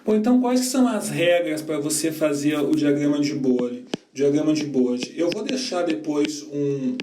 Bom, então quais que são as regras para você fazer o diagrama de Bode? Eu vou deixar depois um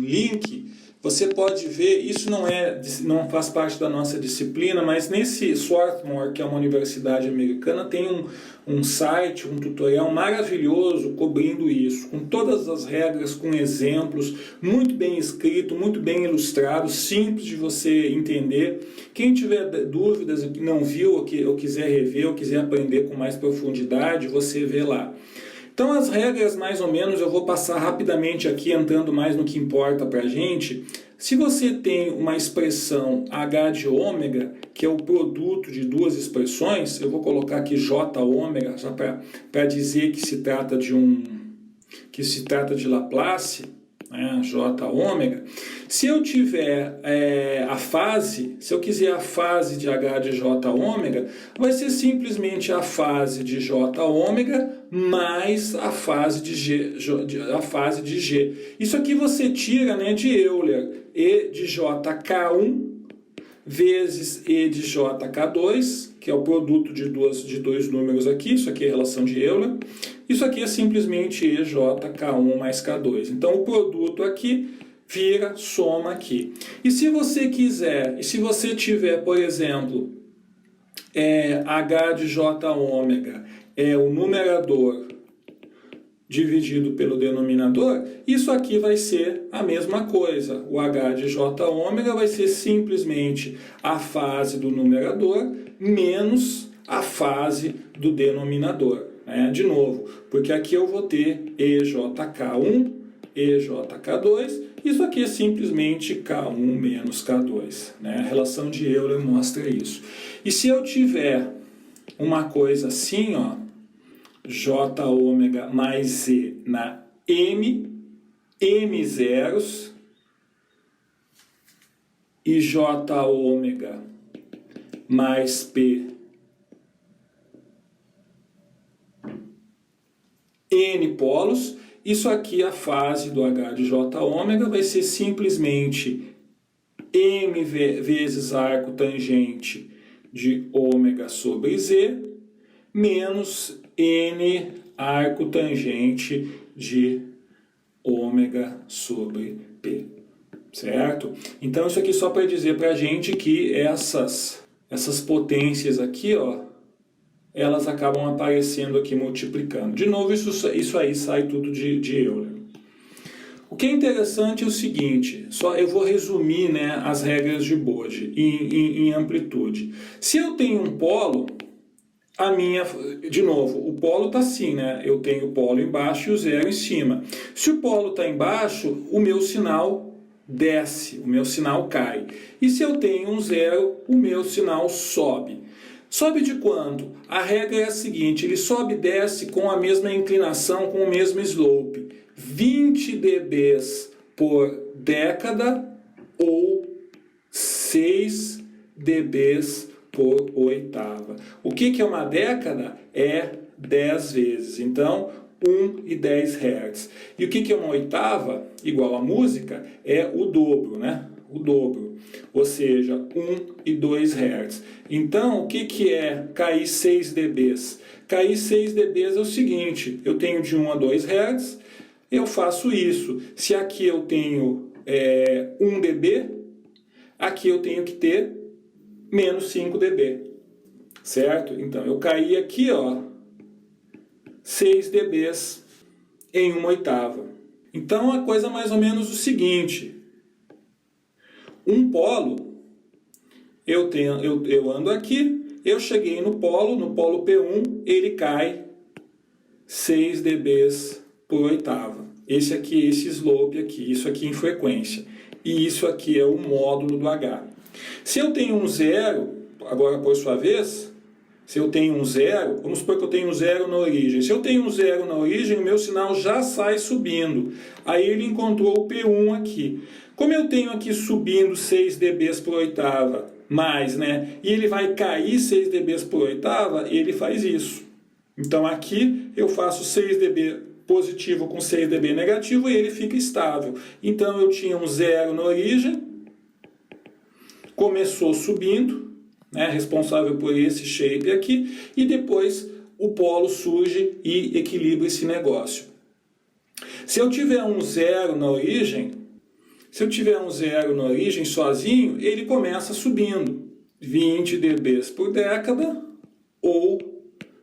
link. Você pode ver, isso não faz parte da nossa disciplina, mas nesse Swarthmore, que é uma universidade americana, tem um site, um tutorial maravilhoso cobrindo isso, com todas as regras, com exemplos, muito bem escrito, muito bem ilustrado, simples de você entender. Quem tiver dúvidas, não viu, ou quiser rever, ou quiser aprender com mais profundidade, você vê lá. Então as regras, mais ou menos, eu vou passar rapidamente aqui, entrando mais no que importa para a gente. Se você tem uma expressão h de ômega, que é o produto de duas expressões, eu vou colocar aqui j ômega, só para dizer que se trata de Laplace, né, j ômega. Se eu tiver se eu quiser a fase de h de j ômega, vai ser simplesmente a fase de j ômega mais a fase de g. Isso aqui você tira, né, de Euler, e de jk1 vezes e de jk2, que é o produto de dois números aqui. Isso aqui é a relação de Euler. Isso aqui é simplesmente e jk1 mais k2. Então o produto aqui vira soma aqui. E se você quiser, e se você tiver, por exemplo, h de j ômega é o numerador dividido pelo denominador, isso aqui vai ser a mesma coisa. O h de j ômega vai ser simplesmente a fase do numerador menos a fase do denominador. De novo, porque aqui eu vou ter EJK1, EJK2, isso aqui é simplesmente K1 menos K2. A relação de Euler mostra isso. E se eu tiver uma coisa assim, ó, J ômega mais Z na M zeros, e J ômega mais P N polos, isso aqui, a fase do H de J ômega, vai ser simplesmente M vezes arco tangente de ômega sobre Z, menos N arco tangente de ômega sobre P. Certo? Então isso aqui só para dizer para a gente que essas potências aqui, ó, elas acabam aparecendo aqui multiplicando. De novo, isso aí sai tudo de Euler. O que é interessante é o seguinte, eu vou resumir, né, as regras de Bode em amplitude. Se eu tenho um polo, de novo, o polo está assim, né? Eu tenho o polo embaixo e o zero em cima. Se o polo está embaixo, o meu sinal desce, o meu sinal cai. E se eu tenho um zero, o meu sinal sobe. Sobe de quanto? A regra é a seguinte, ele sobe e desce com a mesma inclinação, com o mesmo slope. 20 dB por década ou 6 dB por oitava. O que é uma década? É 10 vezes. Então, 1 e 10 Hz. E o que é uma oitava? Igual a música, é o dobro, né? O dobro. Ou seja, 1 e 2 Hz. Então, o que é cair 6 dB? Cair 6 dB é o seguinte, eu tenho de 1 a 2 Hz, eu faço isso. Se aqui eu tenho 1 dB, aqui eu tenho que ter menos 5 dB. Certo? Então, eu caí aqui, ó, 6 dB em uma oitava. Então, a coisa é mais ou menos o seguinte. Um polo, eu ando aqui, eu cheguei no polo P1, ele cai 6 dB por oitava. Esse slope aqui, isso aqui em frequência. E isso aqui é o módulo do H. Se eu tenho um zero, agora por sua vez, se eu tenho um zero, vamos supor que eu tenho um zero na origem. Se eu tenho um zero na origem, o meu sinal já sai subindo. Aí ele encontrou o P1 aqui. Como eu tenho aqui subindo 6 dB por oitava, mais, né? E ele vai cair 6 dB por oitava, ele faz isso. Então aqui eu faço 6 dB positivo com 6 dB negativo e ele fica estável. Então eu tinha um zero na origem, começou subindo, né, responsável por esse shape aqui, e depois o polo surge e equilibra esse negócio. Se eu tiver um zero na origem, sozinho, ele começa subindo 20 dB por década ou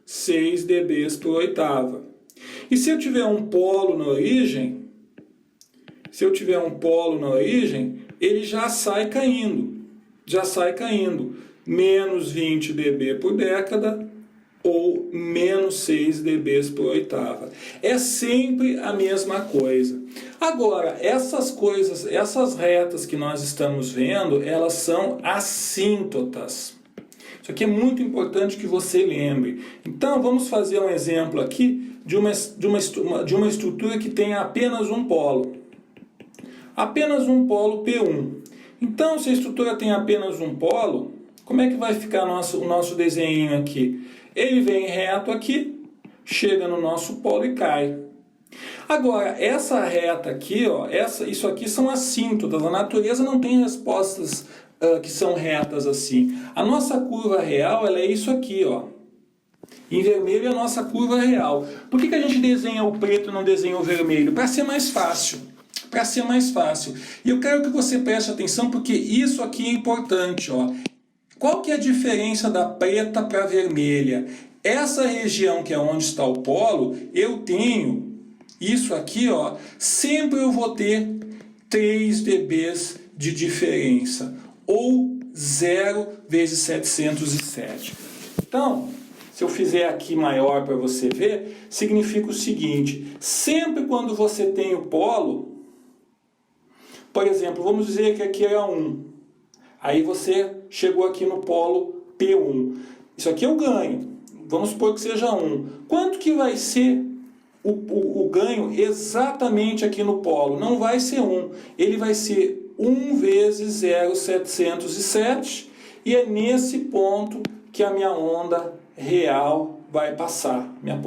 6 dB por oitava. E se eu tiver um polo na origem, ele já sai caindo, menos 20 dB por década ou menos 6 dB por oitava. É sempre a mesma coisa. Agora, essas retas que nós estamos vendo, elas são assíntotas. Isso aqui é muito importante que você lembre. Então, vamos fazer um exemplo aqui de uma estrutura que tem apenas um polo. Apenas um polo P1. Então, se a estrutura tem apenas um polo, como é que vai ficar o nosso desenho aqui? Ele vem reto aqui, chega no nosso polo e cai. Agora, essa reta aqui, ó, isso aqui são assíntotas. A natureza não tem respostas que são retas assim. A nossa curva real, ela é isso aqui, ó. Em vermelho é a nossa curva real. Por que a gente desenha o preto e não desenha o vermelho? Para ser mais fácil. E eu quero que você preste atenção porque isso aqui é importante, ó. Qual que é a diferença da preta para a vermelha? Essa região que é onde está o polo, eu tenho isso aqui, ó, sempre eu vou ter 3 dB de diferença, ou 0 vezes 707. Então, se eu fizer aqui maior para você ver, significa o seguinte, sempre quando você tem o polo, por exemplo, vamos dizer que aqui era 1, aí você chegou aqui no polo P1, isso aqui é o ganho, vamos supor que seja 1, quanto que vai ser o ganho exatamente aqui no polo? Não vai ser 1, ele vai ser 1 vezes 0,707 e é nesse ponto que a minha onda real vai passar. Minha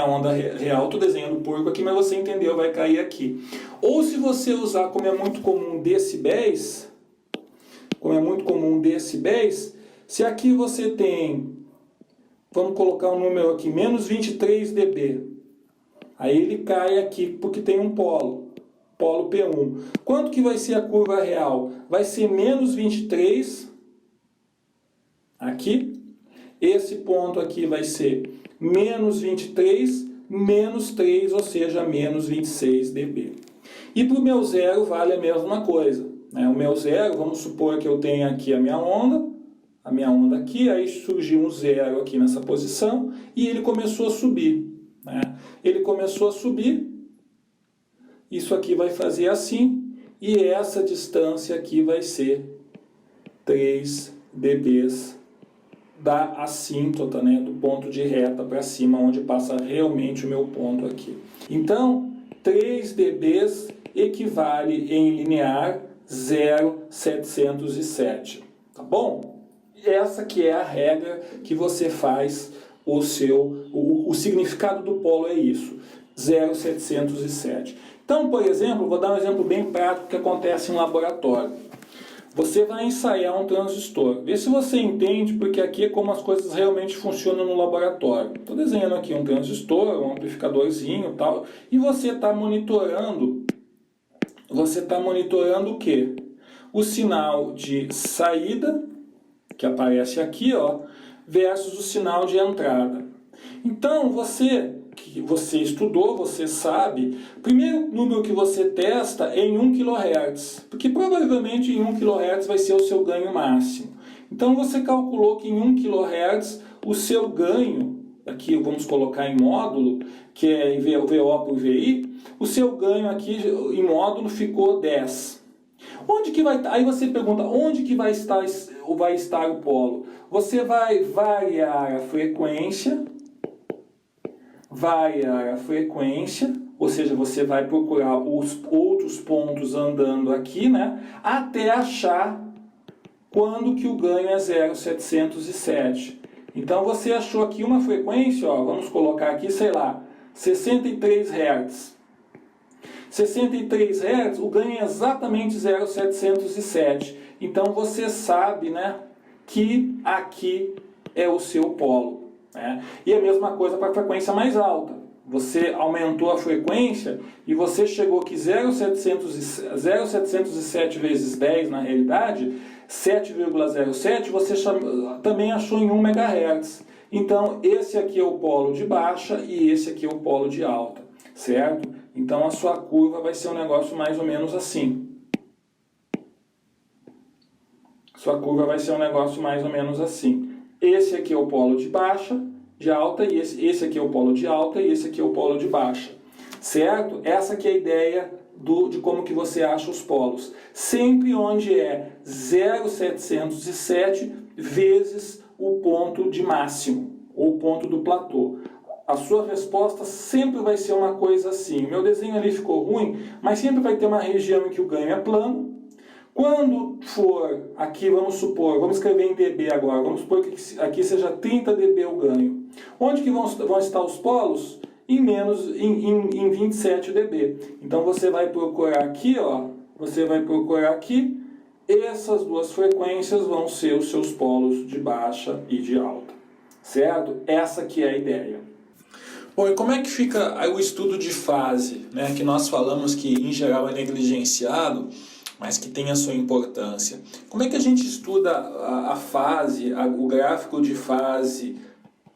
onda real, estou desenhando porco aqui, mas você entendeu, vai cair aqui. Ou se você usar, como é muito comum, decibéis, se aqui você tem, vamos colocar um número aqui, menos 23 dB, aí ele cai aqui porque tem um polo P1. Quanto que vai ser a curva real? Vai ser menos 23 aqui. Esse ponto aqui vai ser menos 23, menos 3, ou seja, menos 26 dB. E para o meu zero vale a mesma coisa, né? O meu zero, vamos supor que eu tenha aqui a minha onda aqui, aí surgiu um zero aqui nessa posição e ele começou a subir, né? Ele começou a subir, isso aqui vai fazer assim, e essa distância aqui vai ser 3 dB da assíntota, né, do ponto de reta para cima, onde passa realmente o meu ponto aqui. Então, 3 dB equivale em linear 0,707, tá bom? Essa que é a regra que você faz o significado do polo é isso, 0,707. Então, por exemplo, vou dar um exemplo bem prático que acontece em laboratório. Você vai ensaiar um transistor. Vê se você entende, porque aqui é como as coisas realmente funcionam no laboratório. Estou desenhando aqui um transistor, um amplificadorzinho e tal, e você está monitorando o quê? O sinal de saída, que aparece aqui, ó, versus o sinal de entrada. Então, você estudou, você sabe, o primeiro número que você testa é em 1 kHz, porque provavelmente em 1 kHz vai ser o seu ganho máximo. Então, você calculou que em 1 kHz o seu ganho, aqui vamos colocar em módulo, que é VO por VI, o seu ganho aqui em módulo ficou 10. Onde que vai estar? Aí você pergunta, onde que vai estar o polo? Você vai variar a frequência, ou seja, você vai procurar os outros pontos andando aqui, né, até achar quando que o ganho é 0,707. Então você achou aqui uma frequência, ó, vamos colocar aqui, sei lá, 63 Hz. 63 Hz, o ganho é exatamente 0,707. Então você sabe, né, que aqui é o seu polo, né? E a mesma coisa para a frequência mais alta. Você aumentou a frequência e você chegou aqui 0,707 vezes 10, na realidade, 7,07, você também achou em 1 MHz. Então, esse aqui é o polo de baixa e esse aqui é o polo de alta, certo? Então, a sua curva vai ser um negócio mais ou menos assim. Sua curva vai ser um negócio mais ou menos assim. Esse aqui é o polo de baixa, de alta, e esse aqui é o polo de alta e esse aqui é o polo de baixa. Certo? Essa aqui é a ideia de como que você acha os polos. Sempre onde é 0,707 vezes o ponto de máximo, ou o ponto do platô. A sua resposta sempre vai ser uma coisa assim. O meu desenho ali ficou ruim, mas sempre vai ter uma região em que o ganho é plano. Quando for aqui, vamos supor, vamos escrever em dB agora, vamos supor que aqui seja 30 dB o ganho. Onde que vão estar os polos? Em 27 dB. Então você vai procurar aqui, ó, você vai procurar aqui, essas duas frequências vão ser os seus polos de baixa e de alta. Certo? Essa aqui é a ideia. Bom, e como é que fica o estudo de fase, né, que nós falamos que em geral é negligenciado, mas que tem a sua importância? Como é que a gente estuda a fase, o gráfico de fase,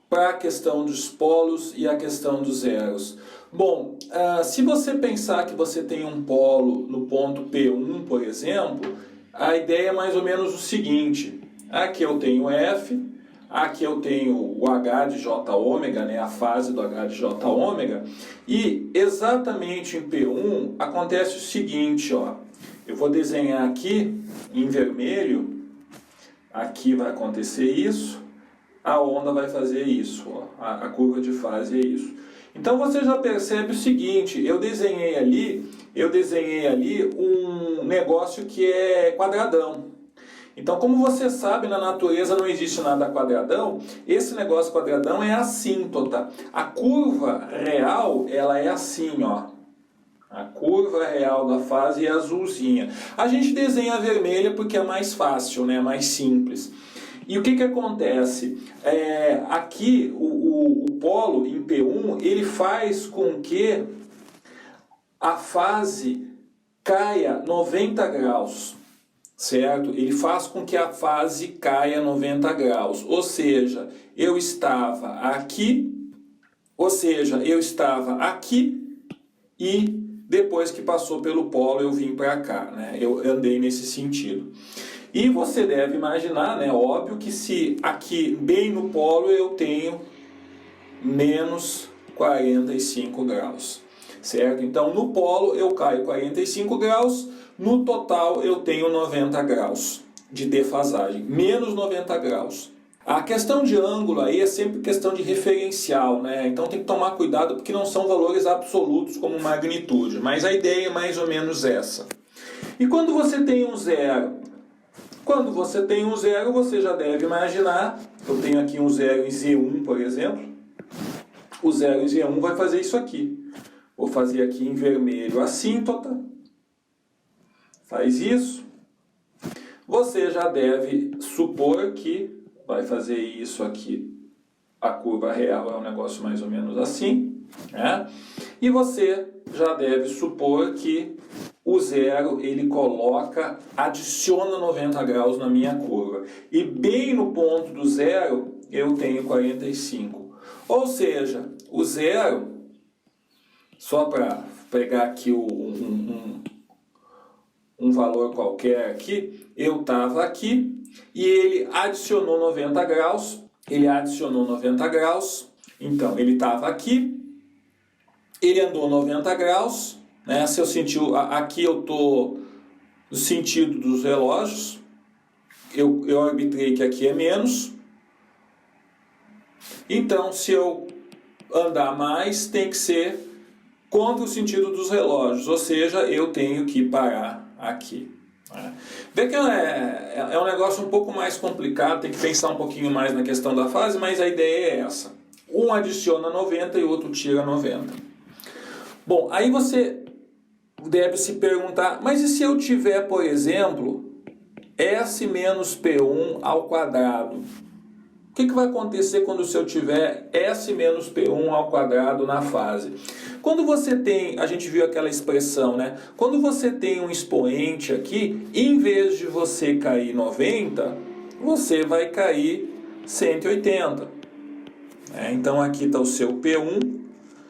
para a questão dos polos e a questão dos zeros? Bom, se você pensar que você tem um polo no ponto P1, por exemplo, a ideia é mais ou menos o seguinte: aqui eu tenho F, aqui eu tenho o H de J ômega, né, a fase do H de J ômega, e exatamente em P1 acontece o seguinte, ó. Eu vou desenhar aqui em vermelho, aqui vai acontecer isso, a onda vai fazer isso, ó, a curva de fase é isso. Então você já percebe o seguinte: eu desenhei ali um negócio que é quadradão. Então, como você sabe, na natureza não existe nada quadradão, esse negócio quadradão é assíntota. A curva real, ela é assim, ó. A curva real da fase é azulzinha. A gente desenha a vermelha porque é mais fácil, né? Mais simples. E o que acontece? Aqui o polo em P1 ele faz com que a fase caia 90 graus. Certo? Ele faz com que a fase caia 90 graus. Ou seja, eu estava aqui e depois que passou pelo polo eu vim para cá, né? Eu andei nesse sentido. E você deve imaginar, né? Óbvio que se aqui bem no polo eu tenho menos 45 graus, certo? Então no polo eu caio 45 graus, no total eu tenho 90 graus de defasagem, menos 90 graus. A questão de ângulo aí é sempre questão de referencial, né? Então tem que tomar cuidado porque não são valores absolutos como magnitude, mas a ideia é mais ou menos essa. E quando você tem um zero? Quando você tem um zero, você já deve imaginar, eu tenho aqui um zero em Z1, por exemplo, o zero em Z1 vai fazer isso aqui. Vou fazer aqui em vermelho a assíntota, faz isso. Você já deve supor que vai fazer isso aqui. A curva real é um negócio mais ou menos assim, né? E você já deve supor que o zero ele adiciona 90 graus na minha curva. E bem no ponto do zero eu tenho 45. Ou seja, o zero, só para pegar aqui um valor qualquer aqui, eu estava aqui e ele adicionou 90 graus, então ele estava aqui, ele andou 90 graus, né? Se eu sentir, aqui eu estou no sentido dos relógios, eu arbitrei que aqui é menos, então se eu andar mais tem que ser contra o sentido dos relógios, ou seja, eu tenho que parar aqui. Vê que é um negócio um pouco mais complicado, tem que pensar um pouquinho mais na questão da fase, mas a ideia é essa. Um adiciona 90 e o outro tira 90. Bom, aí você deve se perguntar, mas e se eu tiver, por exemplo, S menos P1 ao quadrado. O que vai acontecer quando se eu tiver S menos P1 ao quadrado na fase? Quando você tem, a gente viu aquela expressão, né? Quando você tem um expoente aqui, em vez de você cair 90, você vai cair 180. Então aqui está o seu P1,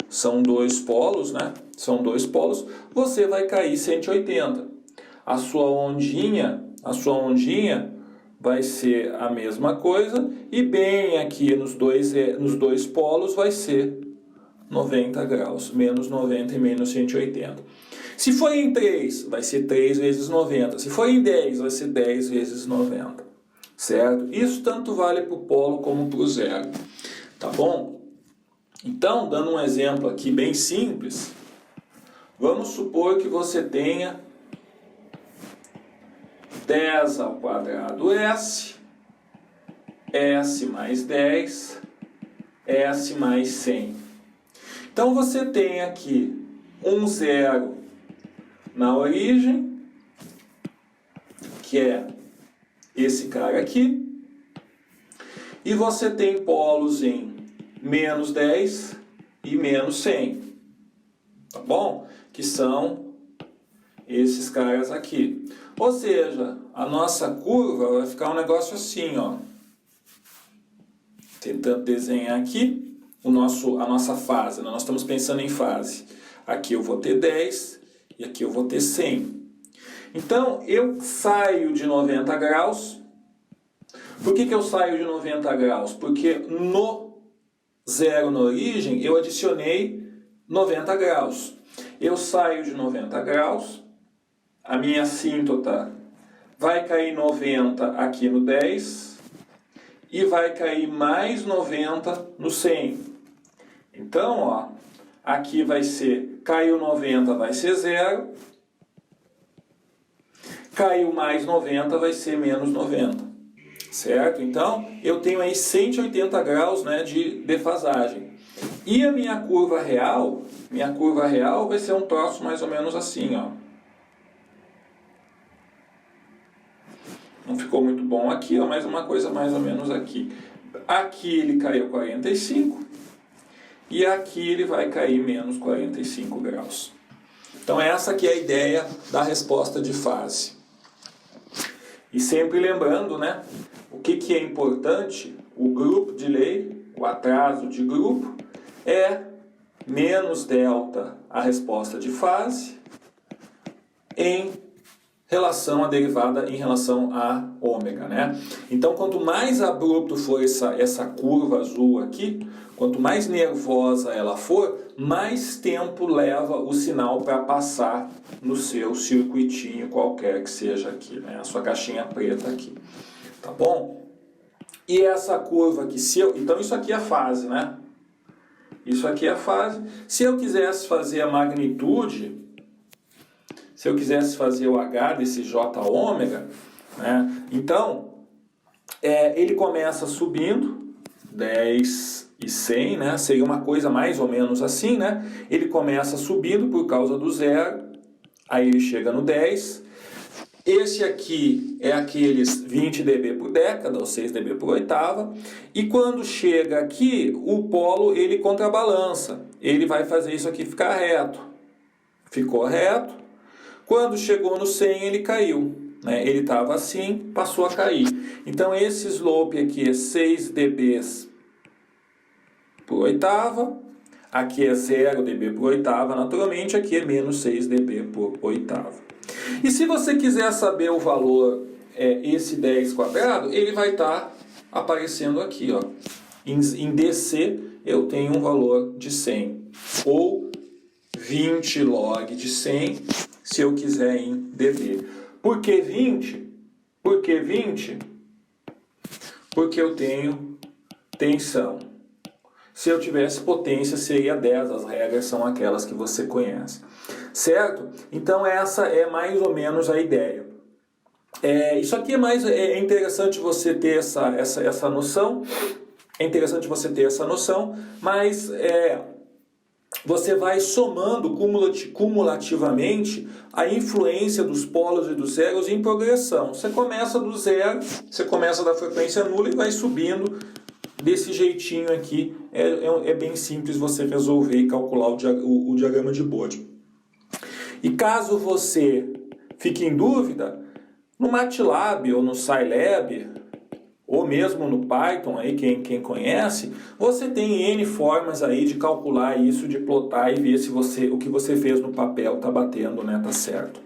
são dois polos, né? São dois polos, você vai cair 180. A sua ondinha vai ser a mesma coisa e bem aqui nos dois polos vai ser 90 graus, menos 90 e menos 180. Se for em 3, vai ser 3 vezes 90. Se for em 10, vai ser 10 vezes 90. Certo? Isso tanto vale para o polo como para o zero. Tá bom? Então, dando um exemplo aqui bem simples, vamos supor que você tenha 10 ao quadrado S, S mais 10, S mais 100. Então você tem aqui um zero na origem, que é esse cara aqui, e você tem polos em menos 10 e menos 100, tá bom? Que são esses caras aqui. Ou seja, a nossa curva vai ficar um negócio assim, ó. Tentando desenhar aqui a nossa fase, né? Nós estamos pensando em fase. Aqui eu vou ter 10 e aqui eu vou ter 100. Então, eu saio de 90 graus. Por que eu saio de 90 graus? Porque no zero na origem, eu adicionei 90 graus. Eu saio de 90 graus, a minha assíntota vai cair 90 aqui no 10 e vai cair mais 90 no 100. Então, ó, aqui vai ser, caiu 90 vai ser 0, caiu mais 90 vai ser menos 90. Certo? Então, eu tenho aí 180 graus, né, de defasagem. E a minha curva real vai ser um troço mais ou menos assim, ó. Não ficou muito bom aqui, ó, mas uma coisa mais ou menos aqui. Aqui ele caiu 45 e aqui ele vai cair menos 45 graus. Então essa aqui é a ideia da resposta de fase. E sempre lembrando, né, o que é importante, o group delay, o atraso de grupo, é menos delta a resposta de fase em relação à derivada em relação a ômega, né? Então, quanto mais abrupto for essa curva azul aqui, quanto mais nervosa ela for, mais tempo leva o sinal para passar no seu circuitinho qualquer que seja aqui, né? A sua caixinha preta aqui, tá bom? E essa curva aqui, então isso aqui é a fase, né? Isso aqui é a fase. Se eu quisesse fazer a magnitude, se eu quisesse fazer o H desse J ômega, né? Então, ele começa subindo, 10 e 100, né? Seria uma coisa mais ou menos assim, né? Ele começa subindo por causa do zero, aí ele chega no 10. Esse aqui é aqueles 20 dB por década, ou 6 dB por oitava. E quando chega aqui, o polo ele contrabalança. Ele vai fazer isso aqui ficar reto. Ficou reto. Quando chegou no 100, ele caiu. Né? Ele estava assim, passou a cair. Então esse slope aqui é 6 dB por oitava. Aqui é 0 dB por oitava, naturalmente. Aqui é menos 6 dB por oitava. E se você quiser saber o valor, esse 10 quadrado, ele vai estar aparecendo aqui, ó. Em DC eu tenho um valor de 100, ou 20 log de 100, se eu quiser em dB. Por que 20? Por que 20? Porque eu tenho tensão. Se eu tivesse potência, seria 10, as regras são aquelas que você conhece. Certo? Então essa é mais ou menos a ideia. Isso aqui é interessante você ter essa noção. É interessante você ter essa noção, mas você vai somando cumulativamente a influência dos polos e dos zeros em progressão. Você começa do zero, você começa da frequência nula e vai subindo desse jeitinho aqui. É bem simples você resolver e calcular o diagrama de Bode. E caso você fique em dúvida, no MATLAB ou no Scilab, ou mesmo no Python, aí, quem conhece, você tem N formas aí de calcular isso, de plotar e ver se o que você fez no papel está batendo, né, tá certo.